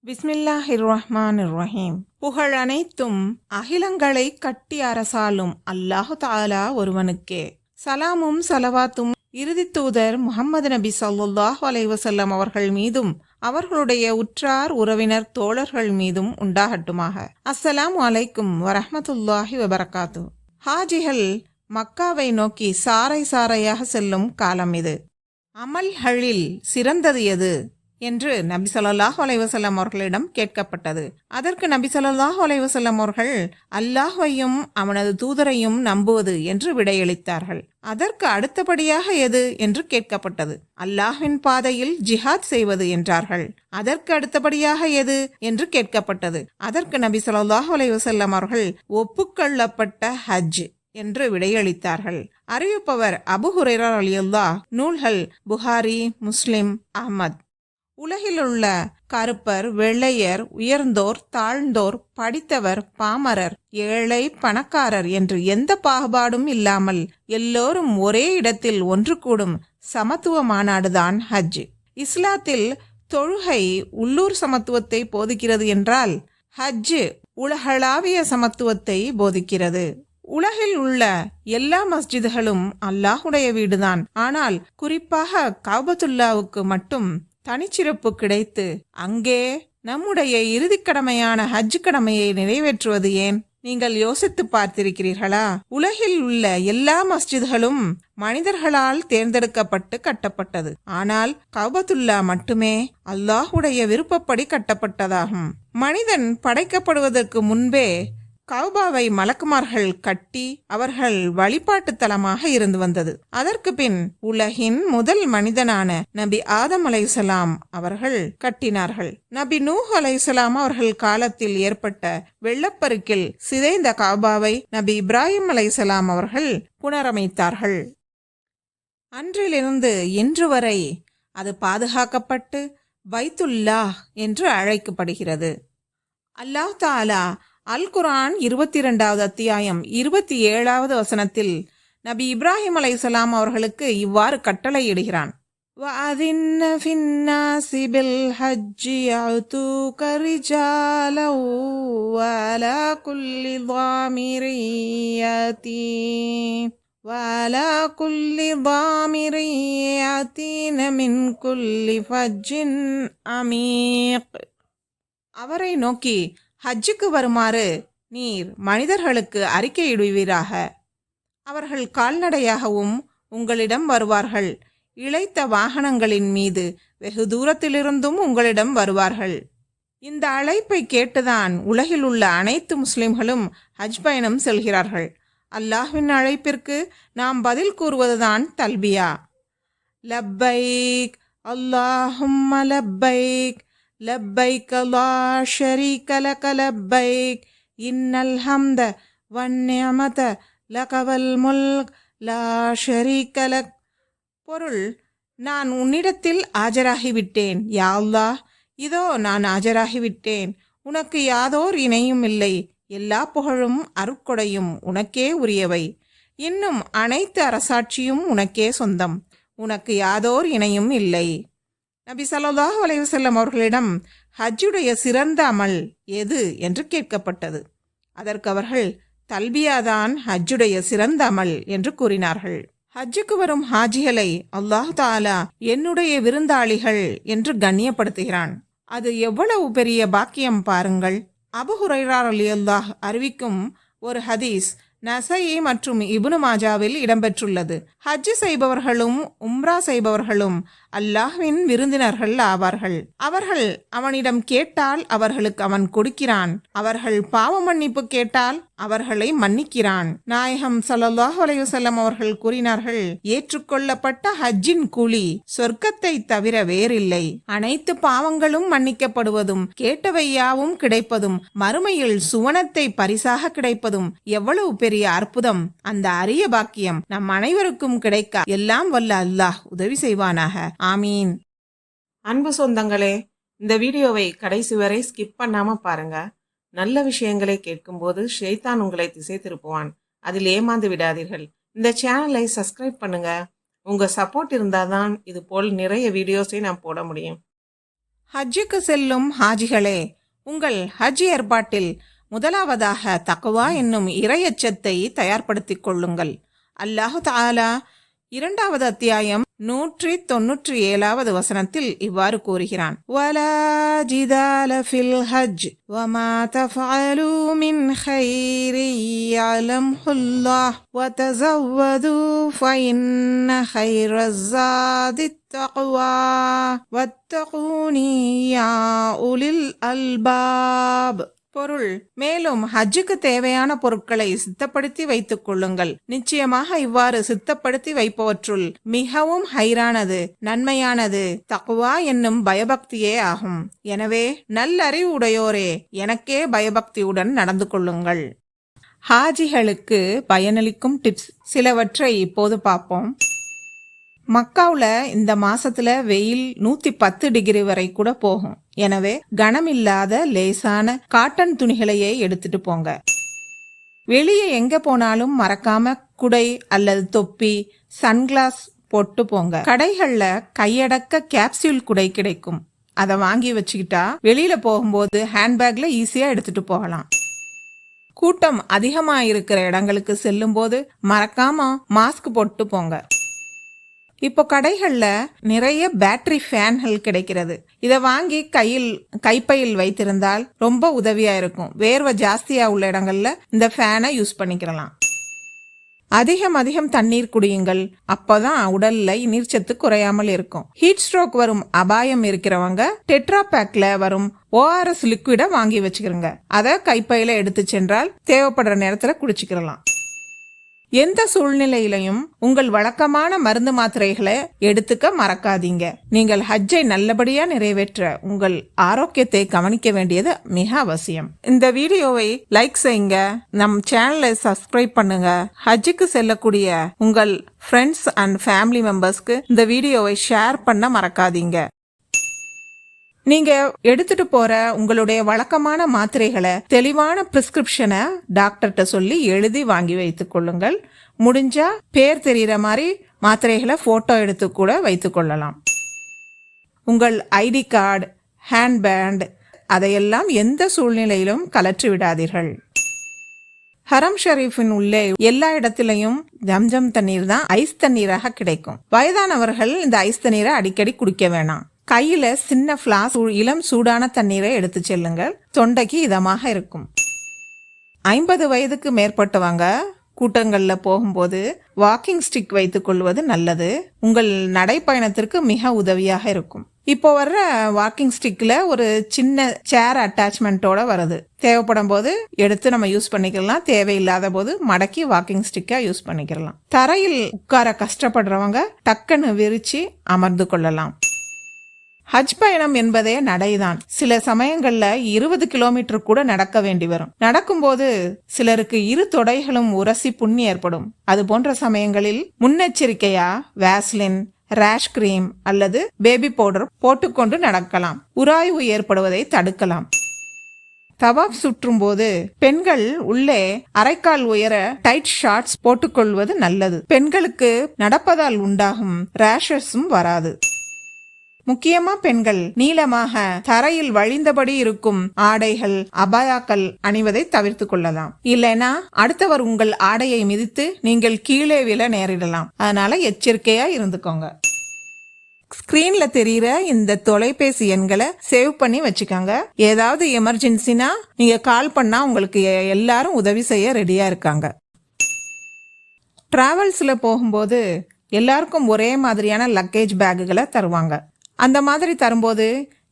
பிஸ்மில்லாஹிர்ரஹ்மானிர்ரஹீம். புகழ் அனைத்தும் அகிலங்களை கட்டி அரசாலும் அல்லாஹு தஆலா ஒருவனுக்கே. சலாமும் சலவாத்தும் இறுதி தூதர் முஹம்மது நபி ஸல்லல்லாஹு அலைஹி வஸல்லம் அவர்கள் மீதும் அவர்களுடைய உற்றார் உறவினர் தோழர்கள் மீதும் உண்டாகட்டுமாக. அஸ்ஸலாமு அலைக்கும் வரஹ்மத்துல்லாஹி வபரகாத்து. ஹாஜிகள் மக்காவை நோக்கி சாறை சாறையாக செல்லும் காலம் இது. அமல்களில் சிறந்தது எது என்று நபி ஸல்லல்லாஹு அலைஹி வஸல்லம் அவர்களிடம் கேட்கப்பட்டது. அதற்கு நபி ஸல்லல்லாஹு அலைஹி வஸல்லம் அவர்கள் அல்லாஹ்வையும் அவனது தூதரையும் நம்புவது என்று விடையளித்தார்கள். அதற்கு அடுத்தபடியாக எது என்று கேட்கப்பட்டது. அல்லாஹ்வின் பாதையில் ஜிஹாத் செய்வது என்றார்கள். அதற்கு அடுத்தபடியாக எது என்று கேட்கப்பட்டது. அதற்கு நபி ஸல்லல்லாஹு அலைஹி வஸல்லம் அவர்கள் ஒப்புக்கொள்ளப்பட்ட ஹஜ் என்று விடையளித்தார்கள். அறிவிப்பவர் அபூ ஹுரைரா ரலியல்லாஹு. நூல்கள் புகாரி, முஸ்லிம், அஹ்மத். உலகிலுள்ள கருப்பர், வெள்ளையர், உயர்ந்தோர், தாழ்ந்தோர், படித்தவர், பாமரர், ஏழை, பணக்காரர் என்று எந்த பாகுபாடும் இல்லாமல் எல்லோரும் ஒரே இடத்தில் ஒன்று கூடும் சமத்துவ மாநாடுதான் ஹஜ். இஸ்லாத்தில் தொழுகை உள்ளூர் சமத்துவத்தை போதிக்கிறது என்றால் ஹஜ் உலகளாவிய சமத்துவத்தை போதிக்கிறது. உலகில் உள்ள எல்லா மஸ்ஜிதுகளும் அல்லாஹுடைய வீடுதான். ஆனால் குறிப்பாக கஅபத்துல்லாவுக்கு மட்டும் தனிச்சிறப்பு கிடைத்து அங்கே நம்முடைய இறுதிக் கடமையான ஹஜ் கடமையை நிறைவேற்றுவது ஏன்? நீங்கள் யோசித்து பார்த்திருக்கிறீர்களா? உலகில் உள்ள எல்லா மஸ்ஜிதுகளும் மனிதர்களால் தேர்ந்தெடுக்கப்பட்டு கட்டப்பட்டது. ஆனால் கஅபத்துல்லா மட்டுமே அல்லாஹுடைய விருப்பப்படி கட்டப்பட்டதாகும். மனிதன் படைக்கப்படுவதற்கு முன்பே கஅபாவை மலக்குமார்கள் கட்டி அவர்கள் வழிபாட்டு தலமாக இருந்து வந்தது. அதற்கு பின் உலகின் முதல் மனிதனான நபி ஆதம் அலைஹிஸ்ஸலாம் அவர்கள் கட்டினார்கள். நபி நூஹ் அலைஹிஸ்ஸலாம் அவர்கள் காலத்தில் ஏற்பட்ட வெள்ளப்பெருக்கில் சிதைந்த கஅபாவை நபி இப்ராஹிம் அலைஹிஸ்ஸலாம் அவர்கள் புனரமைத்தார்கள். அன்றிலிருந்து இன்று வரை அது பாதுகாக்கப்பட்டு பைத்துல்லாஹ் என்று அழைக்கப்படுகிறது. அல்லாஹ் தஆலா அல் குர்ஆன் 22வது அத்தியாயம் 27வது வசனத்தில் நபி இப்ராஹிம் அலைஹிஸ்ஸலாம் அவர்களுக்கு இவ்வாறு கட்டளையிடுகிறான். வஅதின்ன ஃபின்னாஸி பில் ஹஜ்ஜி யஅதூக ரிஜாலன் வஅலா குல்லி ضامرٍ يأتين من كل فج عميق. அவரை நோக்கி ஹஜ்ஜுக்கு வருமாறு நீர் மனிதர்களுக்கு அறிக்கையிடுவீராக. அவர்கள் கால்நடையாகவும் உங்களிடம் வருவார்கள். இளைத்த வாகனங்களின் மீது வெகு தூரத்திலிருந்தும் உங்களிடம் வருவார்கள். இந்த அழைப்பை கேட்டுதான் உலகில் உள்ள அனைத்து முஸ்லிம்களும் ஹஜ் பயணம் செல்கிறார்கள். அல்லாஹ்வின் அழைப்பிற்கு நாம் பதில் கூறுவதுதான் தல்பியா. லப்பைக் அல்லாஹும்ம லப்பைக் லப்பைக் லா ஷரீக லக லப்பைக் இன்னல் ஹம்த வன்னிஅமத லக வல் முல்க் லா ஷரீக லக். பொருள்: நான் உன்னிடத்தில் ஆஜராகிவிட்டேன் யா அல்லாஹ். இதோ நான் ஆஜராகிவிட்டேன். உனக்கு யாதோர் இணையும் இல்லை. எல்லா புகழும் அருட்கொடையும் உனக்கே உரியவை. இன்னும் அனைத்து அரசாட்சியும் உனக்கே சொந்தம். உனக்கு யாதோர் இணையும் இல்லை. நபி ஸல்லல்லாஹு அலைஹி வஸல்லம் அவர்களிடம் ஹஜ்ஜுடைய சிறந்த அமல் எது என்று கேட்கப்பட்டது. அதற்கு அவர்கள் தல்பியாதான் ஹஜ்ஜுடைய சிறந்த அமல் என்று கூறினார்கள். ஹஜ்ஜுக்கு வரும் ஹாஜிகளை அல்லாஹ் தஆலா என்னுடைய விருந்தாளிகள் என்று கண்ணியப்படுத்துகிறான். அது எவ்வளவு பெரிய பாக்கியம் பாருங்கள். அபூ ஹுரைரா ரலியல்லாஹு அறிவிக்கும் ஒரு ஹதீஸ் நஸஈ மற்றும் இப்னு மாஜாவில் இடம்பெற்றுள்ளது. ஹஜ் செய்பவர்களும் உம்ரா செய்பவர்களும் அல்லாஹ்வின் விருந்தினர்கள் ஆவார்கள். அவர்கள் அவனிடம் கேட்டால் அவர்களுக்கு அவன் கொடுக்கிறான். அவர்கள் பாவ மன்னிப்பு கேட்டால் அவர்களை மன்னிக்கிறான். நாயகம் ஸல்லல்லாஹு அலைஹி வஸல்லம் அவர்கள் கூறினார்கள், ஏற்றுக்கொள்ளப்பட்ட ஹஜ்ஜின் கூலி சொர்க்கத்தை தவிர வேறில்லை. அனைத்து பாவங்களும் மன்னிக்கப்படுவதும் கேட்டவை யாவும் கிடைப்பதும் மறுமையில் சுவனத்தை பரிசாக கிடைப்பதும் எவ்வளவு பெரிய அற்புதம்! அந்த அரிய பாக்கியம் நம் அனைவருக்கும் கிடைக்க எல்லாம் வல்ல அல்லாஹ் உதவி செய்வானாக. ஆமீன். அன்பு சொந்தங்களே, இந்த வீடியோவை கடைசி வரை ஸ்கிப் பண்ணாம பாருங்க. நல்ல விஷயங்களை கேட்கும்போது ஷைத்தான் உங்களை திசை திருப்புவான். அதில் ஏமாந்து விடாதீர்கள். இந்த சேனலை சப்ஸ்கிரைப் பண்ணுங்க. உங்க சப்போர்ட் இருந்தாதான் இது போல் நிறைய வீடியோஸை நான் போட முடியும். ஹஜ்ஜுக்கு செல்லும் ஹாஜிகளே, உங்கள் ஹஜ் ஏற்பாட்டில் முதலாவதாக தக்வா என்னும் இறையச்சத்தை தயார்படுத்திக் கொள்ளுங்கள். அல்லாஹு தஆலா 2வது அத்தியாயம் 197வது வசனத்தில் இவ்வாறு கூறுகிறான், வலா ஜிதால ஃபில் ஹஜ் வமா தஃஅலூ மின் கைரின் யஅலமுல்லாஹ் வதஸவ்வது ஃபஇன்ன கைரஸ் ஸாதித் தக்வா வத்தகூனி யா உலில் அல்பாப். பொருள்: மேலும் ஹஜ்ஜுக்கு தேவையான பொருட்களை சித்தப்படுத்தி வைத்துக் கொள்ளுங்கள். நிச்சயமாக இவ்வாறு சித்தப்படுத்தி வைப்பவற்றுள் மிகவும் ஹைரானது, நன்மையானது தக்வா என்னும் பயபக்தியே ஆகும். எனவே நல்லறிவு உடையோரே, எனக்கே பயபக்தியுடன் நடந்து கொள்ளுங்கள். ஹாஜிகளுக்கு பயனளிக்கும் டிப்ஸ் சிலவற்றை இப்போது பார்ப்போம். மக்காவுல இந்த மாசத்துல வெயில் 110 டிகிரி வரை கூட போகும். எனவே கனமில்லாத லேசான காட்டன் துணிகளையே எடுத்துட்டு போங்க. வெளியே எங்க போனாலும் மறக்காம குடை அல்லது தொப்பி, சன்கிளாஸ் போட்டு போங்க. கடைகள்ல கையடக்க கேப்சூல் குடை கிடைக்கும். அதை வாங்கி வச்சுக்கிட்டா வெளியில போகும்போது ஹேண்ட்பேக்ல ஈஸியா எடுத்துட்டு போகலாம். கூட்டம் அதிகமா இருக்கிற இடங்களுக்கு செல்லும் போது மறக்காம மாஸ்க் போட்டு போங்க. இப்போ கடைகள்ல நிறைய பேட்டரி ஃபேன்கள் கிடைக்கிறது. இதை வாங்கி கைப்பையில் வைத்திருந்தால் ரொம்ப உதவியா இருக்கும். வேர்வை ஜாஸ்தியா உள்ள இடங்கள்ல இந்த ஃபேனை யூஸ் பண்ணிக்கலாம். அதிகம் தண்ணீர் குடியுங்கள். அப்பதான் உடல்ல நீர்ச்சத்து குறையாமல் இருக்கும். ஹீட் ஸ்ட்ரோக் வரும் அபாயம் இருக்கிறவங்க டெட்ரா பேக்ல வரும் ORS லிக்விட வாங்கி வச்சுக்கிறங்க. அதை கைப்பையில எடுத்து சென்றால் தேவைப்படுற நேரத்துல குடிச்சுக்கலாம். எந்த சூழ்நிலையிலையும் உங்கள் வழக்கமான மருந்து மாத்திரைகளை எடுத்துக்க மறக்காதீங்க. நீங்கள் ஹஜ்ஜை நல்லபடியா நிறைவேற்ற உங்கள் ஆரோக்கியத்தை கவனிக்க வேண்டியது மிக அவசியம். இந்த வீடியோவை லைக் செய்யுங்க, நம் சேனலை சப்ஸ்கிரைப் பண்ணுங்க. ஹஜ்ஜுக்கு செல்லக்கூடிய உங்கள் ஃப்ரெண்ட்ஸ் அண்ட் ஃபேமிலி மெம்பர்ஸ்க்கு இந்த வீடியோவை ஷேர் பண்ண மறக்காதீங்க. நீங்க எடுத்துட்டு போற உங்களுடைய வழக்கமான மாத்திரைகளை தெளிவான பிரிஸ்கிரிப்ஷனை டாக்டர்கிட்ட சொல்லி எழுதி வாங்கி வைத்துக் கொள்ளுங்கள். முடிஞ்சா பேர் தெரிகிற மாதிரி மாத்திரைகளை போட்டோ எடுத்து கூட வைத்துக் கொள்ளலாம். உங்கள் ஐடி கார்டு, ஹேண்ட்பேண்ட் அதையெல்லாம் எந்த சூழ்நிலையிலும் கலற்றி விடாதீர்கள். ஹரம் ஷரீஃபின் உள்ளே எல்லா இடத்திலையும் ஜம்ஜம் தண்ணீர் தான் ஐஸ் தண்ணீராக கிடைக்கும். வயதானவர்கள் இந்த ஐஸ் தண்ணீரை அடிக்கடி குடிக்க வேணாம். கையில சின்ன ஃபிளாஸ் இளம் சூடான தண்ணீரை எடுத்து செல்லுங்கள். தொண்டைக்கு இதமாக இருக்கும். 50 வயதுக்கு மேற்பட்டவங்க கூட்டங்கள்ல போகும்போது வாக்கிங் ஸ்டிக் வைத்துக் கொள்வது நல்லது. உங்கள் நடைப்பயணத்திற்கு மிக உதவியாக இருக்கும். இப்போ வர்ற வாக்கிங் ஸ்டிக்ல ஒரு சின்ன சேர் அட்டாச்மெண்டோட வருது. தேவைப்படும் போது எடுத்து நம்ம யூஸ் பண்ணிக்கலாம். தேவையில்லாத போது மடக்கி வாக்கிங் ஸ்டிக்கா யூஸ் பண்ணிக்கலாம். தரையில் உட்கார கஷ்டப்படுறவங்க டக்குன்னு விரிச்சு அமர்ந்து கொள்ளலாம். ஹஜ் பயணம் என்பதே நடைதான். சில சமயங்கள்ல 20 கிலோமீட்டர் கூட நடக்க வேண்டி வரும். நடக்கும்போது சிலருக்கு இரு தொடைகளும் உரசி புண்ணி ஏற்படும். அது போன்ற சமயங்களில் முன்னெச்சரிக்கையா வேஸ்லின், ரேஷ் கிரீம் அல்லது பேபி பவுடர் போட்டுக்கொண்டு நடக்கலாம். உராய்வு ஏற்படுவதை தடுக்கலாம். தவாப் சுற்றும் போது பெண்கள் உள்ளே அரைக்கால் உயர டைட் ஷார்ட்ஸ் போட்டுக்கொள்வது நல்லது. பெண்களுக்கு நடப்பதால் உண்டாகும் ரேஷஸும் வராது. முக்கியமா பெண்கள் நீளமாக தரையில் வழிந்தபடி இருக்கும் ஆடைகள், அபாயாக்கள் அணிவதை தவிர்த்து கொள்ளலாம். இல்லைனா அடுத்தவர் உங்கள் ஆடையை மிதித்து நீங்கள் கீழே விழ நேரிடலாம். அதனால எச்சரிக்கையா இருந்துக்கோங்க. ஸ்கிரீன்ல தெரியுற இந்த தொலைபேசி எண்களை சேவ் பண்ணி வச்சுக்கோங்க. ஏதாவது எமர்ஜென்சினா நீங்க கால் பண்ணா உங்களுக்கு எல்லாரும் உதவி செய்ய ரெடியா இருக்காங்க. டிராவல்ஸ்ல போகும்போது எல்லாருக்கும் ஒரே மாதிரியான லக்கேஜ் பேக்குகளை தருவாங்க. அந்த மாதிரி தரும்போது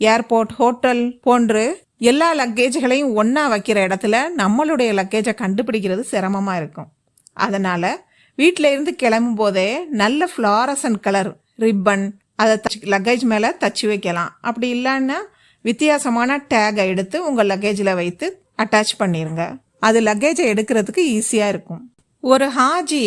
ஏர்போர்ட், ஹோட்டல் போன்று எல்லா லக்கேஜ்களையும் ஒன்னா வைக்கிற இடத்துல நம்மளுடைய லக்கேஜை கண்டுபிடிக்கிறது சிரமமா இருக்கும். அதனால வீட்டில இருந்து கிளம்பும் போதே நல்ல ஃப்ளாரசன்ட் கலர் ரிப்பன் அதை லக்கேஜ் மேல தச்சு வைக்கலாம். அப்படி இல்லைன்னா வித்தியாசமான டேகை எடுத்து உங்க லக்கேஜ்ல வைத்து அட்டாச் பண்ணிருங்க. அது லக்கேஜை எடுக்கிறதுக்கு ஈஸியா இருக்கும். ஒரு ஹாஜி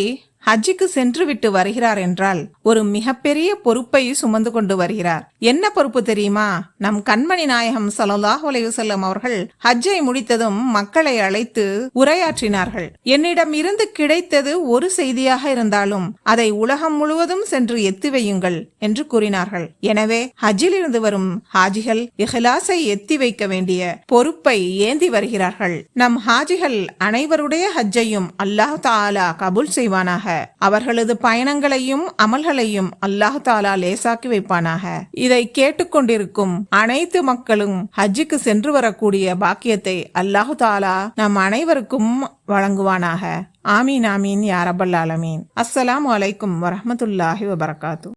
ஹஜ்ஜுக்கு சென்று விட்டு வருகிறார் என்றால் ஒரு மிகப்பெரிய பொறுப்பை சுமந்து கொண்டு வருகிறார். என்ன பொறுப்பு தெரியுமா? நம் கண்மணி நாயகம் ஸல்லல்லாஹு அலைஹி வஸல்லம் அவர்கள் ஹஜ்ஜை முடித்ததும் மக்களை அழைத்து உரையாற்றினார்கள். என்னிடம் இருந்து கிடைத்தது ஒரு செய்தியாக இருந்தாலும் அதை உலகம் முழுவதும் சென்று எத்தி வையுங்கள் என்று கூறினார்கள். எனவே ஹஜ்ஜில் இருந்து வரும் ஹாஜிகள் இஹ்லாஸை எத்தி வைக்க வேண்டிய பொறுப்பை ஏந்தி வருகிறார்கள். நம் ஹாஜிகள் அனைவருடைய ஹஜ்ஜையும் அல்லாஹ் தஆலா கபூல் செய்வானாக. அவர்களது பயணங்களையும் அமல்களையும் அல்லாஹ் தஆலா லேசாக்கி வைப்பானாக. இதை கேட்டுக்கொண்டிருக்கும் அனைத்து மக்களும் ஹஜ்ஜுக்கு சென்று வரக்கூடிய பாக்கியத்தை அல்லாஹ் தஆலா நம் அனைவருக்கும் வழங்குவானாக. ஆமீன் ஆமீன் யா ரப்பல் ஆலமீன். அஸ்ஸலாமு அலைக்கும் வரஹ்மத்துல்லாஹி வபரகாத்து.